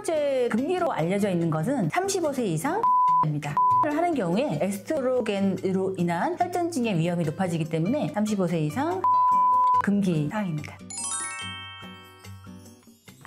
번째 금기로 알려져 있는 것은 35세 이상 입니다. 를 하는 경우에 에스트로겐으로 인한 혈전증의 위험이 높아지기 때문에 35세 이상 금기 사항입니다.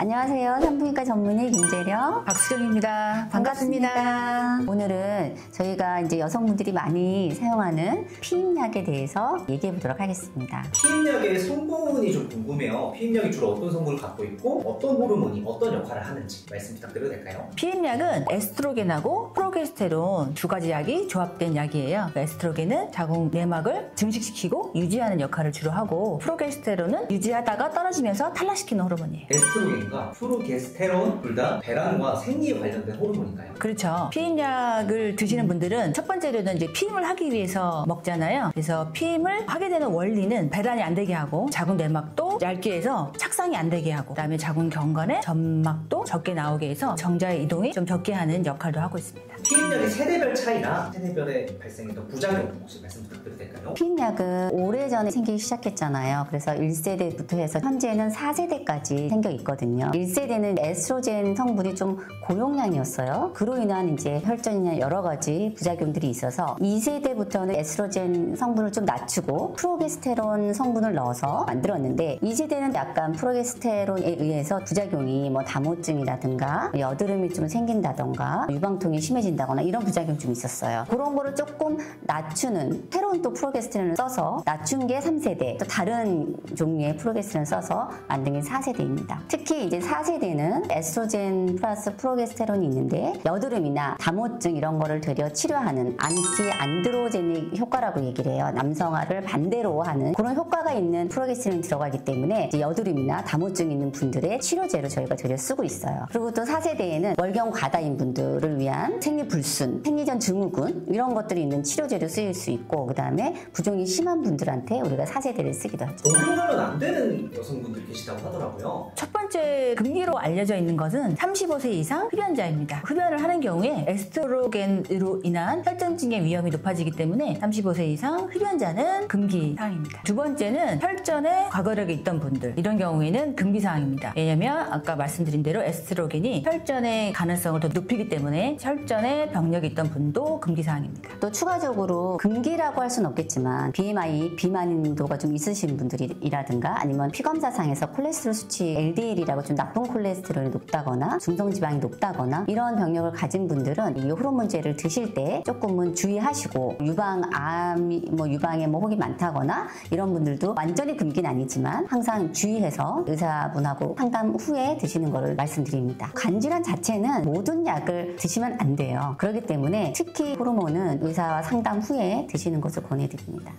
안녕하세요. 산부인과 전문의 김재령, 박수경입니다. 반갑습니다. 오늘은 저희가 이제 여성분들이 많이 사용하는 피임약에 대해서 얘기해 보도록 하겠습니다. 피임약의 성분이 좀 궁금해요. 피임약이 주로 어떤 성분을 갖고 있고 어떤 호르몬이 어떤 역할을 하는지 말씀 부탁드려도 될까요? 피임약은 에스트로겐하고 프로게스테론 두 가지 약이 조합된 약이에요. 에스트로겐은 자궁 내막을 증식시키고 유지하는 역할을 주로 하고, 프로게스테론은 유지하다가 떨어지면서 탈락시키는 호르몬이에요. 에스트로겐과 프로게스테론 둘 다 배란과 생리에 관련된 호르몬인가요? 그렇죠. 피임약을 드시는 분들은 첫 번째로는 이제 피임을 하기 위해서 먹잖아요. 그래서 피임을 하게 되는 원리는 배란이 안 되게 하고, 자궁 내막도 얇게 해서 착상이 안 되게 하고, 그다음에 자궁 경관에 점막도 적게 나오게 해서 정자의 이동이 좀 적게 하는 역할도 하고 있습니다. 피임약의 세대별 차이나 세대별에 발생했던 부작용 혹시 말씀 부탁드려도 될까요? 피임약은 오래전에 생기기 시작했잖아요. 그래서 1세대부터 해서 현재는 4세대까지 생겨 있거든요. 1세대는 에스트로겐 성분이 좀 고용량이었어요. 그로 인한 이제 혈전이나 여러 가지 부작용들이 있어서 2세대부터는 에스트로겐 성분을 좀 낮추고 프로게스테론 성분을 넣어서 만들었는데, 2세대는 약간 프로게스테론에 의해서 부작용이 뭐 다모증이라든가 여드름이 좀 생긴다던가 유방통이 심해진다거나 이런 부작용이 좀 있었어요. 그런 거를 조금 낮추는, 새로운 또 프로게스테론을 써서 낮춘 게 3세대, 또 다른 종류의 프로게스테론을 써서 만든 게 4세대입니다. 특히 이제 4세대는 에스트로겐 플러스 프로게스테론이 있는데, 여드름이나 다모증 이런 거를 되려 치료하는 안티 안드로제닉 효과라고 얘기를 해요. 남성화를 반대로 하는 그런 효과가 있는 프로게스테론이 들어가기 때문에 이제 여드름이나 다모증 있는 분들의 치료제로 저희가 되려 쓰고 있어요. 그리고 또 4세대에는 월경 과다인 분들을 위한 생리불순, 생리전 증후군 이런 것들이 있는 치료제로 쓰일 수 있고, 그 다음에 부종이 심한 분들한테 우리가 4세대를 쓰기도 하죠. 복용하면 안 되는 여성분들이 계시다고 하더라고요. 첫 번째 금기로 알려져 있는 것은 35세 이상 흡연자입니다. 흡연을 하는 경우에 에스트로겐으로 인한 혈전증의 위험이 높아지기 때문에 35세 이상 흡연자는 금기 사항입니다. 두 번째는 혈전에 과거력이 있던 분들, 이런 경우에는 금기 사항입니다. 왜냐면 아까 말씀드린 대로 에스트로겐이 혈전의 가능성을 더 높이기 때문에 혈전에 병력이 있던 분도 금기 사항입니다. 또 추가적으로 금기라고 할 수는 없겠지만 BMI 비만도가 좀 있으신 분들이라든가, 아니면 피검사상에서 콜레스테롤 수치 LDL이라고 좀 나쁜 콜레스테롤이 높다거나 중성지방이 높다거나 이런 병력을 가진 분들은 이 호르몬제를 드실 때 조금은 주의하시고, 유방암이 유방에 혹이 많다거나 이런 분들도 완전히 금기는 아니지만 항상 주의해서 의사분하고 상담 후에 드시는 것을 말씀드립니다. 간질환 자체는 모든 약을 드시면 안 돼요. 그렇기 때문에 특히 호르몬은 의사와 상담 후에 드시는 것을 권해드립니다.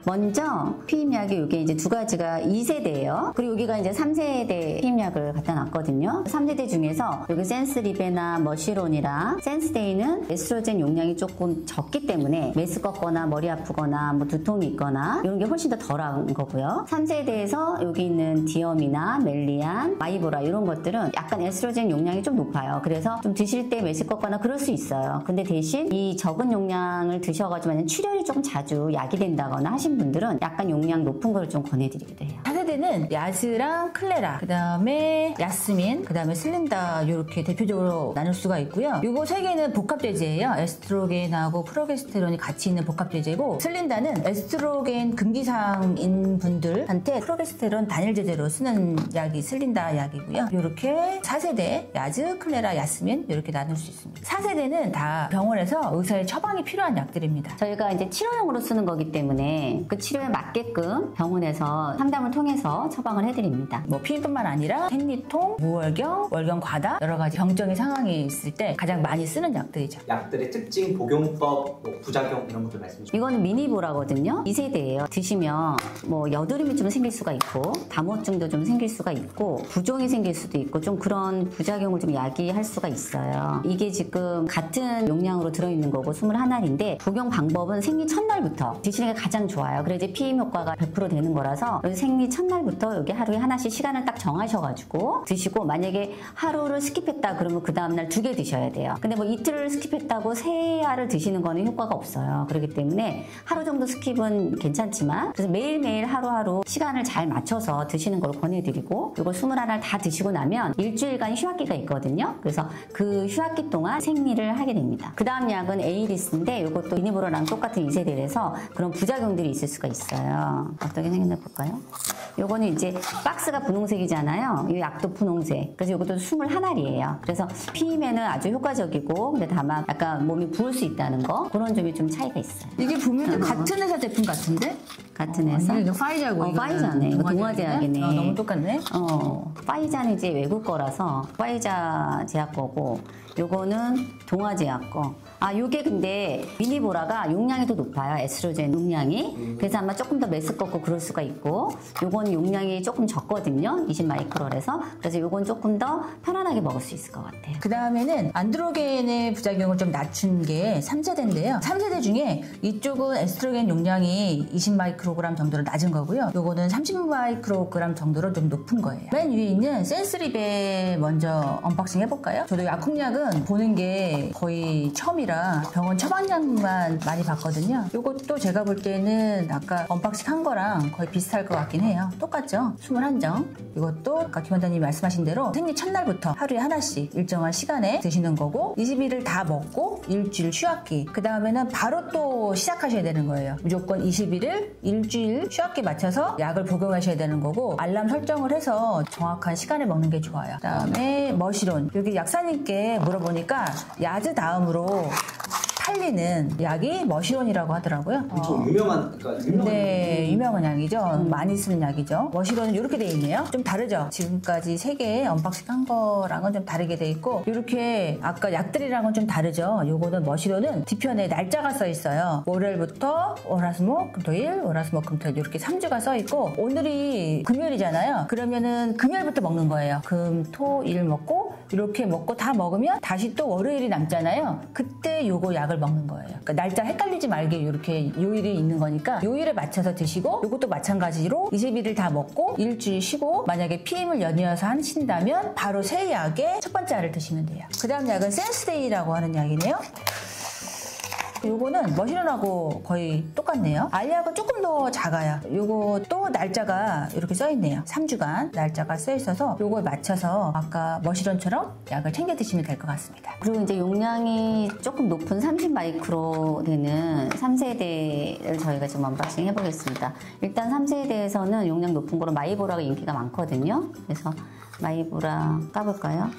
먼저 피임약이 이게 이제 두 가지가 2세대예요. 그리고 여기가 이제 3세대 피임약을 갖다 놨거든요. 3세대 중에서 여기 센스리베나 머시론이랑 센스데이는 에스트로겐 용량이 조금 적기 때문에 메스껍거나 머리 아프거나 두통이 있거나 이런 게 훨씬 더 덜한 거고요. 3세대에서 여기 있는 디엄이나 멜리안, 마이보라 이런 것들은 약간 에스트로겐 용량이 좀 높아요. 그래서 좀 드실 때 메스껍거나 그럴 수 있어요. 근데 대신 이 적은 용량을 드셔가지고 출혈이 조금 자주 야기된다거나 하신 분들은 약간 용량 높은 걸 좀 권해드리기도 해요. 4세대는 야스랑 클레라, 그 다음에 야스민, 그 다음에 슬린다, 이렇게 대표적으로 나눌 수가 있고요. 요거 세 개는 복합제제예요. 에스트로겐하고 프로게스테론이 같이 있는 복합제제고, 슬린다는 에스트로겐 금기사항인 분들한테 프로게스테론 단일제제로 쓰는 약이 슬린다 약이고요. 이렇게 4세대 야즈, 클레라, 야스민 이렇게 나눌 수 있습니다. 4세대는 다 병원에서 의사의 처방이 필요한 약들입니다. 저희가 이제 치료용으로 쓰는 거기 때문에 그 치료에 맞게끔 병원에서 상담을 통해서 처방을 해드립니다. 피임뿐만 아니라 생리통, 무월경, 월경 과다 여러 가지 병적인 상황이 있을 때 가장 많이 쓰는 약들이죠. 약들의 특징, 복용법, 부작용 이런 것들 말씀해 주세요. 이거는 미니보라거든요. 2세대예요. 드시면 여드름이 좀 생길 수가 있고, 다모증도 좀 생길 수가 있고, 부종이 생길 수도 있고, 좀 그런 부작용을 좀 야기할 수가 있어요. 이게 지금 같은 용량으로 들어있는 거고 21알인데 복용 방법은 생리 첫날부터 드시는 게 가장 좋아요. 그래야지 피임 효과가 100% 되는 거라서 생리 첫날 첫날부터 여기 하루에 하나씩 시간을 딱 정하셔가지고 드시고, 만약에 하루를 스킵했다 그러면 그 다음날 2개 드셔야 돼요. 근데 뭐 이틀을 스킵했다고 3알을 드시는 거는 효과가 없어요. 그렇기 때문에 하루 정도 스킵은 괜찮지만, 그래서 매일매일 하루하루 시간을 잘 맞춰서 드시는 걸 권해드리고, 이걸 21알 다 드시고 나면 일주일간 휴학기가 있거든요. 그래서 그 휴학기 동안 생리를 하게 됩니다. 그 다음 약은 에이리스인데, 이것도 미니보라랑 똑같은 2세대라서 그런 부작용들이 있을 수가 있어요. 어떻게 생겼나 볼까요? 요거는 이제 박스가 분홍색이잖아요. 이 약도 분홍색. 그래서 이것도 21알이에요. 그래서 피임에는 아주 효과적이고, 근데 다만 약간 몸이 부을 수 있다는 거, 그런 점이 좀 차이가 있어요. 이게 보면 같은 회사 제품 같은데? 같은 회사? 이거 파이자고. 파이자네. 이거 동화제약이네. 너무 똑같네. 파이자는 이제 외국 거라서 파이자 제약 거고, 요거는 동화제약 거. 요게 근데 미니보라가 용량이 더 높아요. 에스트로겐 용량이. 그래서 아마 조금 더 메스껍고 그럴 수가 있고, 요건 용량이 조금 적거든요. 20마이크로라서. 그래서 요건 조금 더 편안하게 먹을 수 있을 것 같아요. 그 다음에는 안드로겐의 부작용을 좀 낮춘 게 3세대인데요. 3세대 중에 이쪽은 에스트로겐 용량이 20마이크로그램 정도로 낮은 거고요. 요거는 30마이크로그램 정도로 좀 높은 거예요. 맨 위에 있는 센스립에 먼저 언박싱 해볼까요? 저도 약국약은 보는 게 거의 처음이라 병원 처방약만 많이 봤거든요. 이것도 제가 볼 때는 아까 언박싱 한 거랑 거의 비슷할 것 같긴 해요. 똑같죠? 21정. 이것도 아까 김원장님이 말씀하신 대로 생리 첫날부터 하루에 하나씩 일정한 시간에 드시는 거고, 20일을 다 먹고 일주일 휴학기, 그 다음에는 바로 또 시작하셔야 되는 거예요. 무조건 21일 일주일 휴학기 맞춰서 약을 복용하셔야 되는 거고, 알람 설정을 해서 정확한 시간에 먹는 게 좋아요. 그 다음에 머시론. 여기 약사님께 물어보니까 야즈 다음으로 팔리는 약이 머시론이라고 하더라고요. 엄청 유명한, 그러니까 유명한 약이죠. 많이 쓰는 약이죠. 머시론은 이렇게 돼 있네요. 좀 다르죠. 지금까지 3개 언박싱 한 거랑은 좀 다르게 돼 있고, 이렇게 아까 약들이랑은 좀 다르죠. 요거는 머시론은 뒤편에 날짜가 써 있어요. 월요일부터 월화수목 금토일, 월화수목 금토일 이렇게 3주가 써 있고, 오늘이 금요일이잖아요. 그러면은 금요일부터 먹는 거예요. 금, 토, 일 먹고, 이렇게 먹고 다 먹으면 다시 또 월요일이 남잖아요. 그때 요거 약을 먹는 거예요. 그러니까 날짜 헷갈리지 말게 이렇게 요일이 있는 거니까 요일에 맞춰서 드시고, 요것도 마찬가지로 21일 다 먹고 일주일 쉬고, 만약에 피임을 연이어서 하신다면 바로 새 약의 첫 번째 알을 드시면 돼요. 그 다음 약은 센스데이라고 하는 약이네요. 요거는 머시론하고 거의 똑같네요. 알약은 조금 더 작아요. 요것도 날짜가 이렇게 써있네요. 3주간 날짜가 써있어서 요거에 맞춰서 아까 머시론처럼 약을 챙겨 드시면 될 것 같습니다. 그리고 이제 용량이 조금 높은 30마이크로 되는 3세대를 저희가 지금 언박싱 해보겠습니다. 일단 3세대에서는 용량 높은 거로 마이보라가 인기가 많거든요. 그래서 마이보라 까볼까요?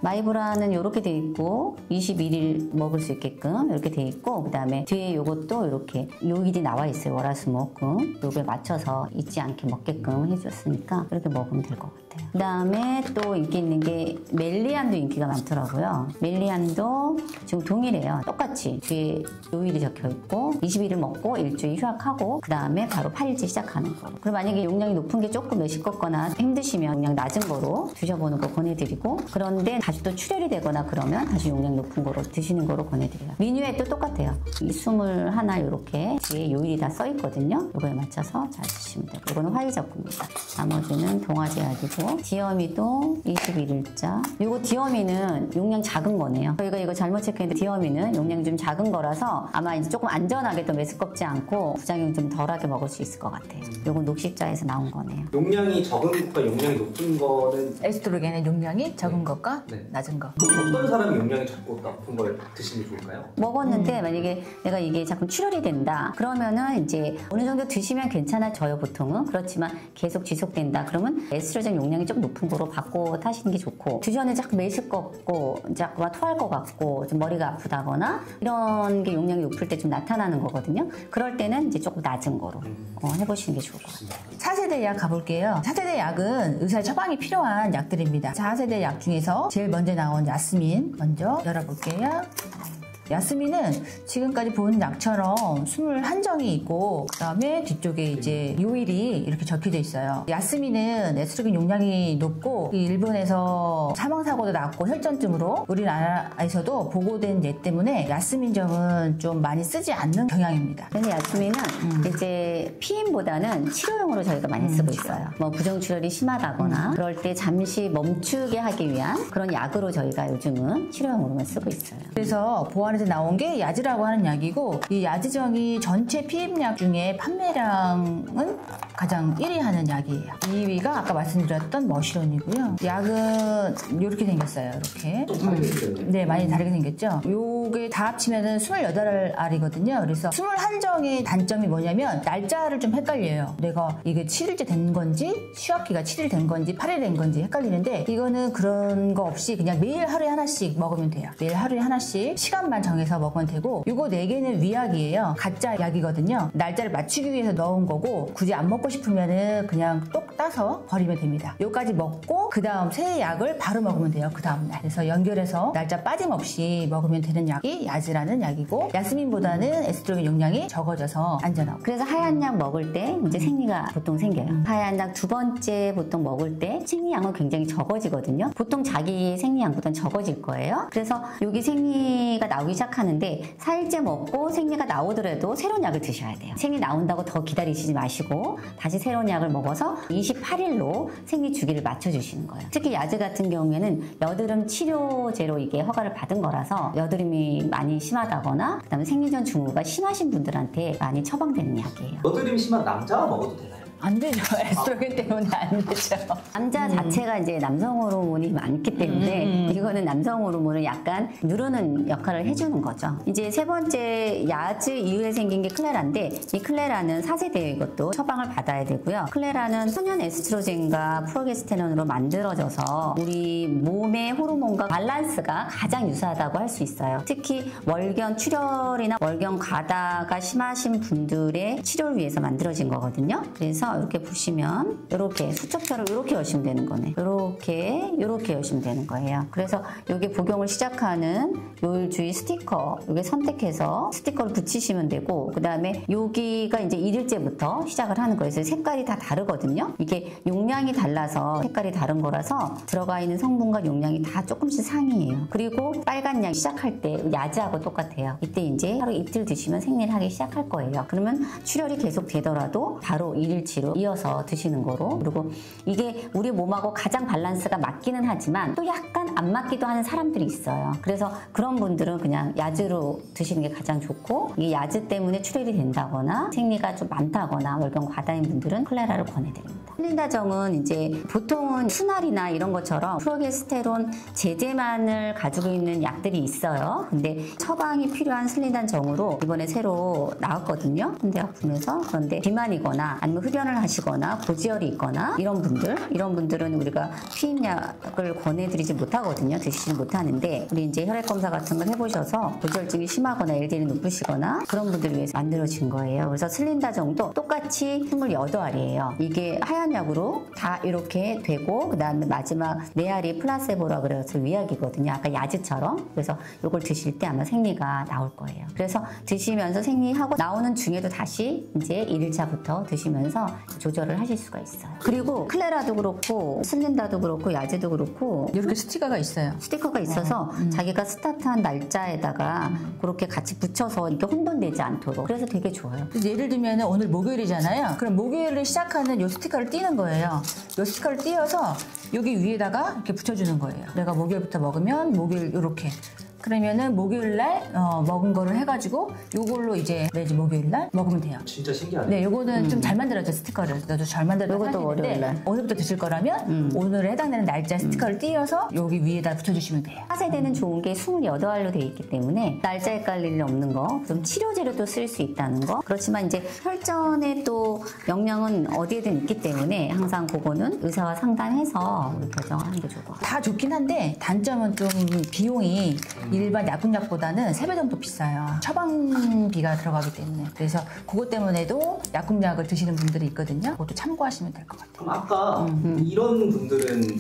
마이보라는 이렇게 돼 있고 21일 먹을 수 있게끔 이렇게 돼 있고, 그 다음에 뒤에 요것도 이렇게 요일이 나와 있어요. 월화수목금 요게 맞춰서 잊지 않게 먹게끔 해줬으니까 이렇게 먹으면 될 것 같아요. 그 다음에 또 인기 있는 게 멜리안도 인기가 많더라고요. 멜리안도 지금 동일해요. 똑같이 뒤에 요일이 적혀 있고 20일을 먹고 일주일 휴학하고 그 다음에 바로 8일째 시작하는 거. 그리고 만약에 용량이 높은 게 조금 메시껍거나 힘드시면 용량 낮은 거로 드셔보는 거 권해드리고, 그런데 다시 또 출혈이 되거나 그러면 다시 용량 높은 거로 드시는 거로 권해드려요. 미뉴에도 똑같아요. 이 21 이렇게 뒤에 요일이 다 써 있거든요. 이거에 맞춰서 잘 드시면 돼요. 이거는 화이자구입니다. 나머지는 동화제약이고, 디어미도 21일자. 이거 디어미는 용량 작은 거네요. 저희가 이거 잘못 체크했는데 디어미는 용량이 좀 작은 거라서 아마 이제 조금 안전하게 또 메스껍지 않고 부작용 좀 덜하게 먹을 수 있을 것 같아요. 이건 녹십자에서 나온 거네요. 용량이 적은 것과 용량이 높은 거는 에스트로겐의 용량이 적은 것과 낮은 거. 어떤 사람이 용량이 적고 높은 걸 드시는 게 좋을까요? 먹었는데 만약에 내가 이게 자꾸 출혈이 된다 그러면은 이제 어느 정도 드시면 괜찮아져요, 보통은. 그렇지만 계속 지속된다 그러면 에스트로겐 용량이 좀 높은 거로 바꿔 타시는 게 좋고, 주변에 자꾸 메스껍고 자꾸 토할 것 같고 좀 머리가 아프다거나 이런 게 용량이 높을 때 좀 나타나는 거거든요. 그럴 때는 이제 조금 낮은 거로 해보시는 게 좋을 것 같아요. 4세대 약 가볼게요. 4세대 약은 의사의 처방이 필요한 약들입니다. 4세대 약 중에서 제일 먼저 나온 야스민 먼저 열어볼게요. 야스민은 지금까지 본 약처럼 21정이 있고 그다음에 뒤쪽에 이제 요일이 이렇게 적혀져 있어요. 야스민은 에스트로겐 용량이 높고 일본에서 사망사고도 났고 혈전증으로 우리나라에서도 보고된 예 때문에 야스민정은 좀 많이 쓰지 않는 경향입니다. 근데 야스민은 이제 피임보다는 치료용으로 저희가 많이 쓰고 있어요. 뭐 부정출혈이 심하다거나 그럴 때 잠시 멈추게 하기 위한 그런 약으로 저희가 요즘은 치료용으로만 쓰고 있어요. 그래서 보안에서 나온 게 야즈라고 하는 약이고 이 야즈정이 전체 피임약 중에 판매량은 가장 1위 하는 약이에요. 2위가 아까 말씀드렸던 머시론이고요. 약은 이렇게 생겼어요. 이렇게. 좀 다르게 생겼네. 네, 많이 다르게 생겼죠. 요게 다 합치면은 28알이거든요. 그래서 21정의 단점이 뭐냐면 날짜를 좀 헷갈려요. 내가 이게 7일째 된 건지 휴학기가 7일 된 건지 8일 된 건지 헷갈리는데 이거는 그런 거 없이 그냥 매일 하루에 하나씩 먹으면 돼요. 매일 하루에 하나씩 시간만 정해서 먹으면 되고 요거 4개는 위약이에요. 가짜 약이거든요. 날짜를 맞추기 위해서 넣은 거고 굳이 안 먹고 싶으면은 그냥 똑 따서 버리면 됩니다. 요까지 먹고 그 다음 새 약을 바로 먹으면 돼요. 그 다음날. 그래서 연결해서 날짜 빠짐없이 먹으면 되는 약이 야즈라는 약이고 야스민보다는 에스트로겐 용량이 적어져서 안전하고. 그래서 하얀 약 먹을 때 이제 생리가 보통 생겨요. 하얀 약 2번째 보통 먹을 때 생리량은 굉장히 적어지거든요. 보통 자기 생리량보다는 적어질 거예요. 그래서 여기 생리가 나오기 시작하는데 4일째 먹고 생리가 나오더라도 새로운 약을 드셔야 돼요. 생리 나온다고 더 기다리시지 마시고 다시 새로운 약을 먹어서 28일로 생리 주기를 맞춰주시는 거예요. 특히 야즈 같은 경우에는 여드름 치료제로 이게 허가를 받은 거라서 여드름이 많이 심하다거나 그다음에 생리전 증후가 심하신 분들한테 많이 처방되는 약이에요. 여드름 심한 남자가 먹어도 되나요? 안 되죠. 에스트로겐 때문에 안 되죠. 남자 자체가 이제 남성 호르몬이 많기 때문에 이거는 남성 호르몬을 약간 누르는 역할을 해주는 거죠. 이제 세 번째 야즈 이후에 생긴 게 클레라인데 이 클레라는 4세대의 이것도 처방을 받아야 되고요. 클레라는 천연 에스트로겐과 프로게스테론으로 만들어져서 우리 몸의 호르몬과 밸런스가 가장 유사하다고 할 수 있어요. 특히 월경 출혈이나 월경 과다가 심하신 분들의 치료를 위해서 만들어진 거거든요. 그래서 이렇게 보시면 이렇게 수첩표를 이렇게 여시면 되는 거네. 이렇게 여시면 되는 거예요. 그래서 이게 복용을 시작하는 요일주의 스티커 이게 선택해서 스티커를 붙이시면 되고 그 다음에 여기가 이제 1일째부터 시작을 하는 거예요. 그래서 색깔이 다 다르거든요. 이게 용량이 달라서 색깔이 다른 거라서 들어가 있는 성분과 용량이 다 조금씩 상이에요. 그리고 빨간 약 시작할 때 야즈하고 똑같아요. 이때 이제 하루 이틀 드시면 생리를 하기 시작할 거예요. 그러면 출혈이 계속 되더라도 바로 1일치로 이어서 드시는 거로. 그리고 이게 우리 몸하고 가장 밸런스가 맞기는 하지만 또 약간 안 맞기도 하는 사람들이 있어요. 그래서 그런 분들은 그냥 야즈로 드시는 게 가장 좋고 이 야즈 때문에 출혈이 된다거나 생리가 좀 많다거나 월경 과다인 분들은 클레라를 권해드립니다. 슬린다정은 이제 보통은 순알이나 이런 것처럼 프로게스테론 제제만을 가지고 있는 약들이 있어요. 근데 처방이 필요한 슬린다정으로 이번에 새로 나왔거든요. 현대약품에서. 그런데 비만이거나 아니면 흡연을 하시거나 고지혈이 있거나 이런 분들은 우리가 피임약을 권해드리지 못하거든요. 드시지 못하는데 우리 이제 혈액검사 같은 걸 해보셔서 고지혈증이 심하거나 LDL이 높으시거나 그런 분들을 위해서 만들어진 거예요. 그래서 슬린다정도 똑같이 28알이에요. 이게 하얀 약으로 다 이렇게 되고 그 다음에 마지막 4알이 플라세보라 그래서 위약이거든요. 아까 야즈처럼. 그래서 이걸 드실 때 아마 생리가 나올 거예요. 그래서 드시면서 생리하고 나오는 중에도 다시 이제 1일차부터 드시면서 조절을 하실 수가 있어요. 그리고 클레라도 그렇고 슬린다도 그렇고 야즈도 그렇고 이렇게 스티커가 있어요. 스티커가 있어서 자기가 스타트한 날짜에다가 그렇게 같이 붙여서 이렇게 혼돈되지 않도록 그래서 되게 좋아요. 예를 들면 오늘 목요일이잖아요. 그럼 목요일을 시작하는 이 스티커를 띄는 거예요. 이 스티커를 띄어서 여기 위에다가 이렇게 붙여주는 거예요. 내가 목요일부터 먹으면 목요일 이렇게. 그러면은 목요일날 먹은 거를 해가지고 요걸로 이제 매주 목요일날 먹으면 돼요. 진짜 신기하네. 네, 요거는 좀 잘 만들었죠, 스티커를. 나도 잘 만들어서 요것도 월요일날. 오늘부터 드실 거라면 오늘에 해당되는 날짜 스티커를 띄어서 여기 위에다 붙여주시면 돼요. 4세대는 좋은 게 28알로 되어 있기 때문에 날짜 헷갈릴 일 없는 거, 좀 치료제로 또 쓸 수 있다는 거. 그렇지만 이제 혈전에 또 영향은 어디에든 있기 때문에 항상 그거는 의사와 상담해서 우리 결정을 하는 게 좋을 것 같아요. 다 좋긴 한데 단점은 좀 비용이 일반 약국약보다는 3배 정도 비싸요. 처방비가 들어가기 때문에. 그래서 그것 때문에도 약국약을 드시는 분들이 있거든요. 그것도 참고하시면 될 것 같아요. 그럼 아까 이런 분들은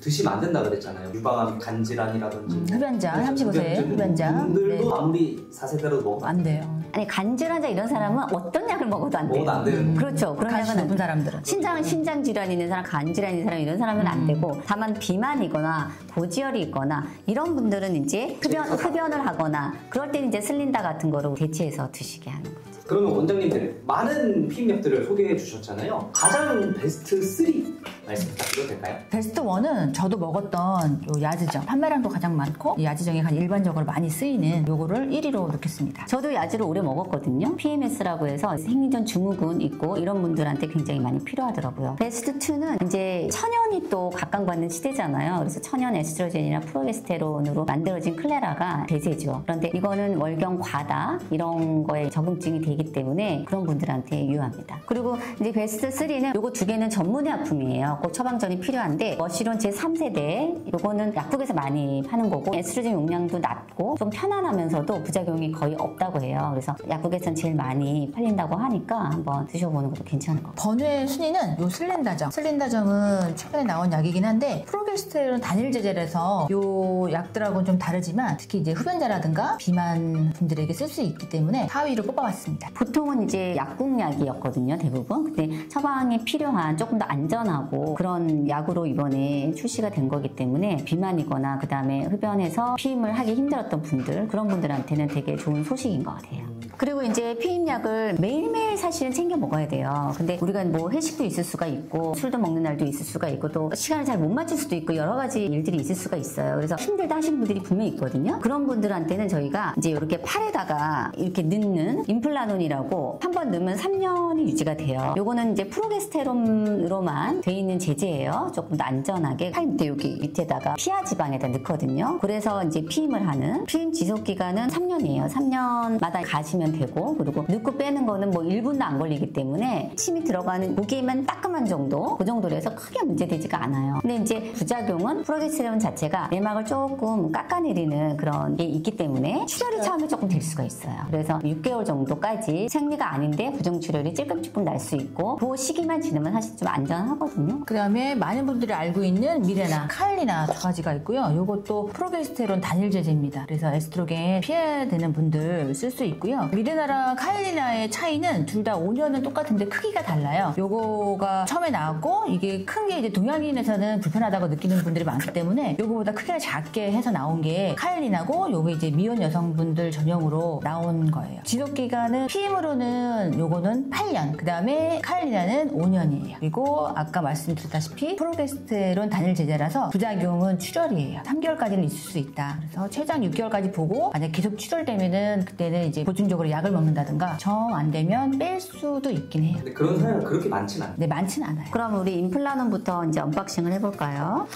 드시면 안 된다 그랬잖아요. 유방암 간질환이라든지 흡연자, 35세 흡연자 분들도 아무리 4세대라도 먹으면 안 돼요. 아니 간질환자 이런 사람은 어떤 약을 먹어도 안 돼요. 먹어도 안 되는 그렇죠. 그런 간수 약은 안 높은 돼요. 사람들은 신장 질환이 있는 사람, 간 질환이 있는 사람 이런 사람은 안 되고 다만 비만이거나 고지혈이 있거나 이런 분들은 이제 흡연을 하거나 그럴 때는 이제 슬린다 같은 거로 대체해서 드시게 하는 거죠. 그러면 원장님들 많은 피임약들을 소개해 주셨잖아요. 가장 베스트 3 말씀 부탁드려도 될까요? 베스트 1은 저도 먹었던 요 야즈정 판매량도 가장 많고 이 야즈정이 가장 일반적으로 많이 쓰이는 요거를 1위로 놓겠습니다. 저도 야즈를 오래 먹었거든요. PMS라고 해서 생리전 증후군 있고 이런 분들한테 굉장히 많이 필요하더라고요. 베스트 2는 이제 천연이 또 각광받는 시대잖아요. 그래서 천연 에스트로겐이나 프로게스테론으로 만들어진 클레라가 대세죠. 그런데 이거는 월경 과다 이런 거에 적응증이 되기 때문에 그런 분들한테 유효합니다. 그리고 이제 베스트 3는 요거 두 개는 전문의 약품이에요. 꼭 처방전이 필요한데 머시론 제3세대 요거는 약국에서 많이 파는 거고 에스트로겐 용량도 낮고 좀 편안하면서도 부작용이 거의 없다고 해요. 그래서 약국에서는 제일 많이 팔린다고 하니까 한번 드셔보는 것도 괜찮을 것 같아요. 번외 순위는 요 슬린다정. 슬린다정은 최근에 나온 약이긴 한데 프로게스테론 단일 제제라서 요 약들하고는 좀 다르지만 특히 이제 흡연자라든가 비만 분들에게 쓸 수 있기 때문에 4위로 뽑아봤습니다. 보통은 이제 약국약이었거든요, 대부분. 근데 처방이 필요한 조금 더 안전하고 그런 약으로 이번에 출시가 된 거기 때문에 비만이거나 그 다음에 흡연해서 피임을 하기 힘들었던 분들 그런 분들한테는 되게 좋은 소식인 것 같아요. 그리고 이제 피임약을 매일매일 사실은 챙겨 먹어야 돼요. 근데 우리가 뭐 회식도 있을 수가 있고 술도 먹는 날도 있을 수가 있고 또 시간을 잘 못 맞출 수도 있고 여러 가지 일들이 있을 수가 있어요. 그래서 힘들다 하시는 분들이 분명히 있거든요. 그런 분들한테는 저희가 이제 이렇게 팔에다가 이렇게 넣는 임플라논이라고 한 번 넣으면 3년이 유지가 돼요. 요거는 이제 프로게스테론으로만 돼 있는 제제예요. 조금 더 안전하게 팔 밑에 여기 밑에다가 피하 지방에다 넣거든요. 그래서 이제 피임을 하는 피임 지속 기간은 3년이에요. 3년마다 가시면 되고 그리고 넣고 빼는 거는 뭐 1분도 안 걸리기 때문에 침이 들어가는 무게만 따끔한 정도 그 정도로 해서 크게 문제되지가 않아요. 근데 이제 부작용은 프로게스테론 자체가 내막을 조금 깎아내리는 그런 게 있기 때문에 출혈이 처음에 조금 될 수가 있어요. 그래서 6개월 정도까지 생리가 아닌데 부정출혈이 찔끔찔끔 날 수 있고 그 시기만 지나면 사실 좀 안전하거든요. 그 다음에 많은 분들이 알고 있는 미레나, 카일리나 두 가지가 있고요. 요것도 프로게스테론 단일 제제입니다. 그래서 에스트로겐 피해야 되는 분들 쓸 수 있고요. 미레나랑 카일리나의 차이는 둘 다 5년은 똑같은데 크기가 달라요. 요거가 처음에 나왔고 이게 큰 게 이제 동양인에서는 불편하다고 느끼는 분들이 많기 때문에 요거보다 크기가 작게 해서 나온 게 카일리나고 요거 이제 미혼 여성분들 전용으로 나온 거예요. 지속 기간은 피임으로는 요거는 8년, 그 다음에 카일리나는 5년이에요. 그리고 아까 말씀드렸다시피 프로게스테론 단일 제제라서 부작용은 출혈이에요. 3개월까지는 있을 수 있다. 그래서 최장 6개월까지 보고 만약 계속 출혈되면은 그때는 이제 보충적으로 약을 먹는다든가 정 안 되면 뺄 수도 있긴 해요. 근데 그런 사람은 그렇게 많진 않아요. 네, 많진 않아요. 그럼 우리 임플라논부터 이제 언박싱을 해볼까요?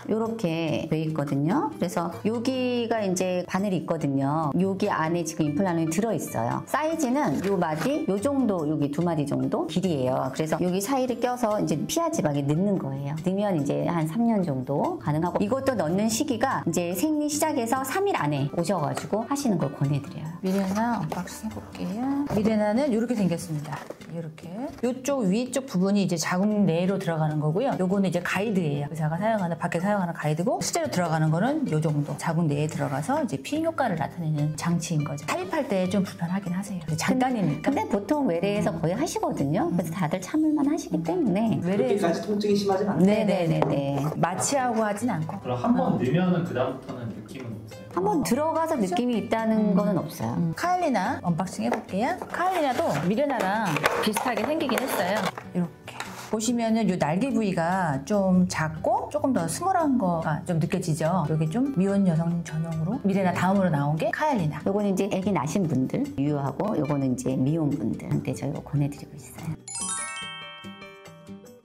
요렇게 돼 있거든요. 그래서 여기가 이제 바늘이 있거든요. 여기 안에 지금 임플라논이 들어있어요. 사이즈는 요 마디, 요 정도, 여기 두 마디 정도 길이에요. 그래서 여기 사이를 껴서 이제 피하 지방에 넣는 거예요. 넣으면 이제 한 3년 정도 가능하고 이것도 넣는 시기가 이제 생리 시작해서 3일 안에 오셔가지고 하시는 걸 권해드려요. 미레나 언박싱 해볼게요. 미레나는 이렇게 생겼습니다. 이렇게 이쪽 위쪽 부분이 이제 자궁 내로 들어가는 거고요. 요거는 이제 가이드예요. 의사가 사용하는 밖에 사용하는 가이드고 실제로 들어가는 거는 요 정도 자궁 내에 들어가서 이제 피임 효과를 나타내는 장치인 거죠. 삽입할 때 좀 불편하긴 하세요. 잠깐이니까. 근데 보통 외래에서 거의 하시거든요. 그래서 다들 참을만 하시기 때문에 외래에서 그렇게까지 통증이 심하진 않아요. 네네네네. 마취하고 하진 않고. 그럼 한 번 넣으면은 그 다음부터는 느낌은 없어요? 한번 들어가서 느낌이 있다는 거는 없어요. 카일리나 언박싱 해볼게요. 카일리나도 미레나랑 비슷하게 생기긴 했어요. 이렇게 보시면은 요 날개 부위가 좀 작고 조금 더 스몰한 거가 좀 느껴지죠. 여기 좀 미혼 여성 전용으로 미레나 다음으로 나온 게 카일리나. 요거는 이제 아기 나신 분들 유효하고 요거는 이제 미혼분들한테 저희가 권해드리고 있어요.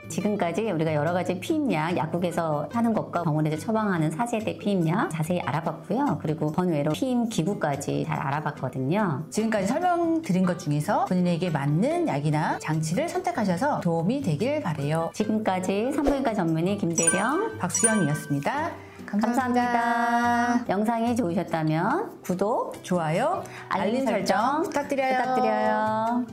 지금까지 우리가 여러 가지 피임약, 약국에서 사는 것과 병원에서 처방하는 4세대 피임약 자세히 알아봤고요. 그리고 번외로 피임 기구까지 잘 알아봤거든요. 지금까지 설명드린 것 중에서 본인에게 맞는 약이나 장치를 선택하셔서 도움이 되길 바래요. 지금까지 산부인과 전문의 김재령, 박수영이었습니다. 감사합니다. 영상이 좋으셨다면 구독, 좋아요, 알림 설정 부탁드려요. 부탁드려요.